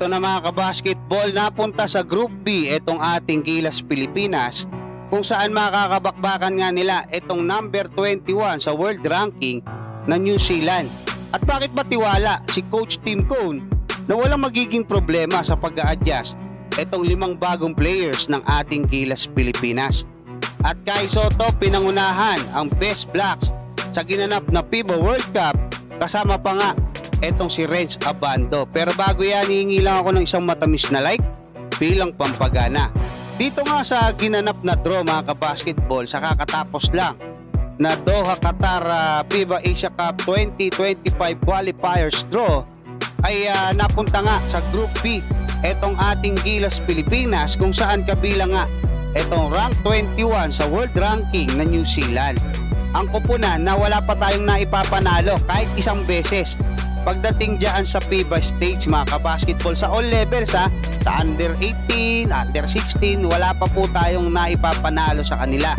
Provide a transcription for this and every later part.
Eto na mga kabasketball, napunta sa Group B itong ating Gilas Pilipinas, kung saan makakabakbakan nga nila itong number 21 sa world ranking na New Zealand. At bakit ba tiwala si Coach Tim Cone na walang magiging problema sa pag-a-adjust itong 5 bagong players ng ating Gilas Pilipinas? At Kai Sotto pinangunahan ang Best Blacks sa ginanap na FIBA World Cup, kasama pa nga etong si Renz Abando. Pero bago yan, hihingi lang ako ng isang matamis na like bilang pampagana. Dito nga sa ginanap na draw mga kabasketball, sa kakatapos lang na Doha Qatar FIBA Asia Cup 2025 qualifiers draw, ay napunta nga sa Group B etong ating Gilas Pilipinas, kung saan kabilang nga etong rank 21 sa world ranking na New Zealand. Ang kupunan na wala pa tayong naipapanalo kahit isang beses pagdating dyan sa FIBA stage mga kabasketball, sa all levels sa under 18, under 16, wala pa po tayong naipapanalo sa kanila.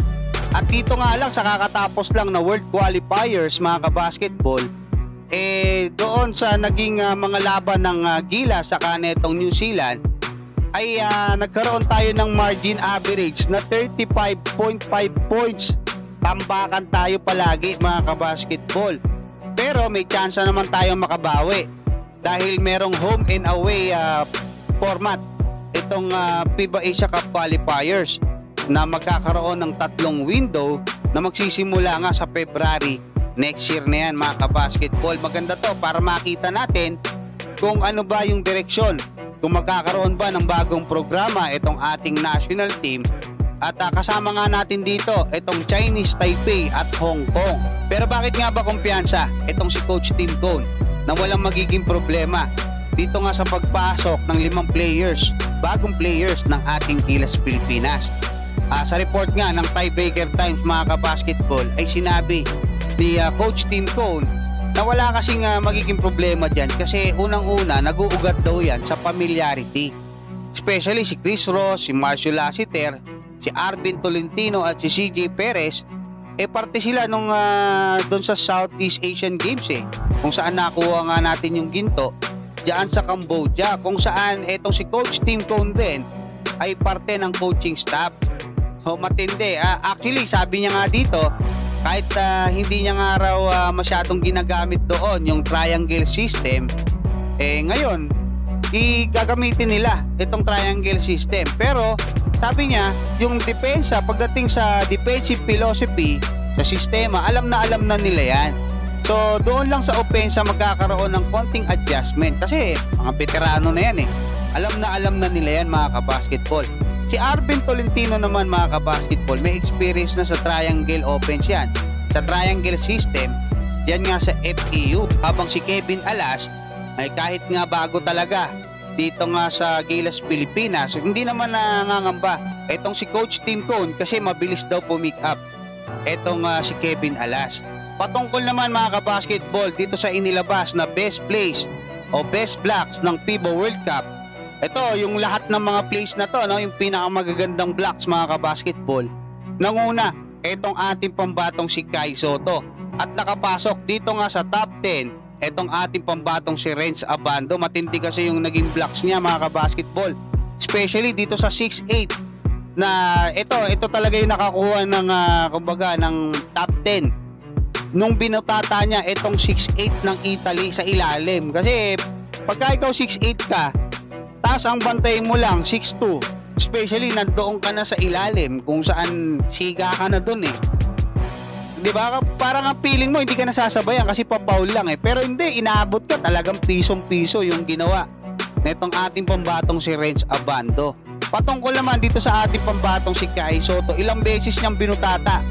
At dito nga lang sa kakatapos lang na world qualifiers mga kabasketball, doon sa naging mga laban ng Gilas sa kanetong New Zealand, ay nagkaroon tayo ng margin average na 35.5 points. Tambakan tayo palagi mga kabasketball. Pero may chance naman tayong makabawi dahil merong home and away format itong FIBA Asia Cup qualifiers na magkakaroon ng 3 window na magsisimula nga sa February next year na yan mga kabasketball. Maganda to para makita natin kung ano ba yung direksyon, kung magkakaroon ba ng bagong programa itong ating national team. At kasama nga natin dito itong Chinese Taipei at Hong Kong. Pero bakit nga ba kumpiyansa itong si Coach Tim Cone na walang magiging problema dito nga sa pagpasok ng 5 players, bagong players ng ating Gilas Pilipinas? Sa report nga ng Thai Baker Times mga kabasketball, ay sinabi ni Coach Tim Cone na wala kasing magiging problema dyan, kasi unang-una nag-uugat daw yan sa familiarity. Especially si Chris Ross, si Marcio Lassiter, si Arvin Tolentino at si CJ Perez, parte sila nung doon sa Southeast Asian Games kung saan nakuha nga natin yung ginto diyan sa Cambodia, kung saan etong si Coach Tim Cone din ay parte ng coaching staff. So matindi. Actually sabi niya nga dito, kahit hindi niya nga raw masyadong ginagamit doon yung triangle system, ngayon gagamitin nila itong triangle system. Pero sabi niya, yung depensa, pagdating sa defensive philosophy sa sistema, alam na nila yan. So doon lang sa opensa magkakaroon ng konting adjustment, kasi mga veterano na yan alam na nila yan mga kabasketball. Si Arvin Tolentino naman mga kabasketball, may experience na sa triangle offense yan, sa triangle system yan nga sa FEU. Habang si Kevin Alas ay kahit nga bago talaga dito nga sa Gilas Pilipinas, hindi naman nangangamba etong si Coach Tim Cone kasi mabilis daw pumick up etong si Kevin Alas. Patungkol naman mga kabasketball dito sa inilabas na best place o best blocks ng FIBA World Cup, ito yung lahat ng mga plays na to, yung pinakamagagandang blocks mga kabasketball. Nanguna etong ating pambatong si Kai Sotto, at nakapasok dito nga sa top 10 etong ating pambatong si Renz Abando. Matindi kasi yung naging blocks niya mga kabasketball, especially dito sa 6'8", na ito talaga yung nakakuha ng kumbaga ng top 10 nung binutata niya itong 6'8" ng Italy sa ilalim. Kasi pagka ikaw 6'8" ka, taas ang bantay mo lang 6'2", especially nandoon ka na sa ilalim kung saan siga ka na dun diba? Parang ang feeling mo hindi ka nasasabayan kasi pa-foul lang pero hindi, inaabot ka, talagang pisong-piso yung ginawa netong ating pambatong si Renz Abando. Patungkol naman dito sa ating pambatong si Kai Sotto, ilang beses niyang binutata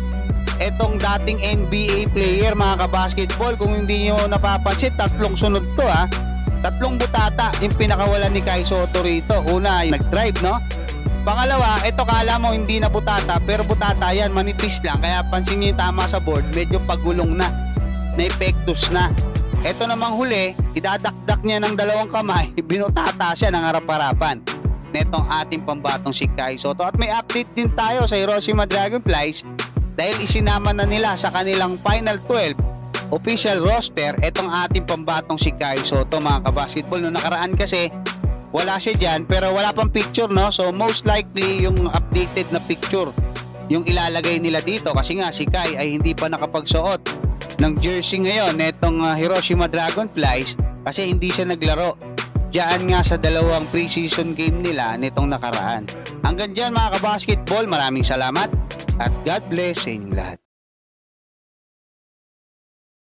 etong dating NBA player mga kabasketball. Kung hindi niyo napapansin, 3 sunod to 3 butata yung pinakawalan ni Kai Sotto rito. Una, nag-drive Pangalawa, ito kala mo hindi na butata, pero butata yan, manipis lang. Kaya pansin niyo yung tama sa board, medyo pagulong na epektos na. Ito namang huli, idadakdak niya ng 2 kamay, binutata siya ng harap-harapan netong ating pambatong si Kai Sotto. At may update din tayo sa Hiroshima Dragonflies dahil isinama na nila sa kanilang Final 12 official roster etong ating pambatong si Kai Sotto mga kabasketball. Noong nakaraan kasi wala siya dyan, pero wala pang picture, no? So most likely yung updated na picture yung ilalagay nila dito, kasi nga si Kai ay hindi pa nakapagsuot ng jersey ngayon netong Hiroshima Dragonflies kasi hindi siya naglaro diyan nga sa dalawang preseason game nila nitong nakaraan. Hanggang dyan mga kabasketball, maraming salamat at God bless sa inyong lahat.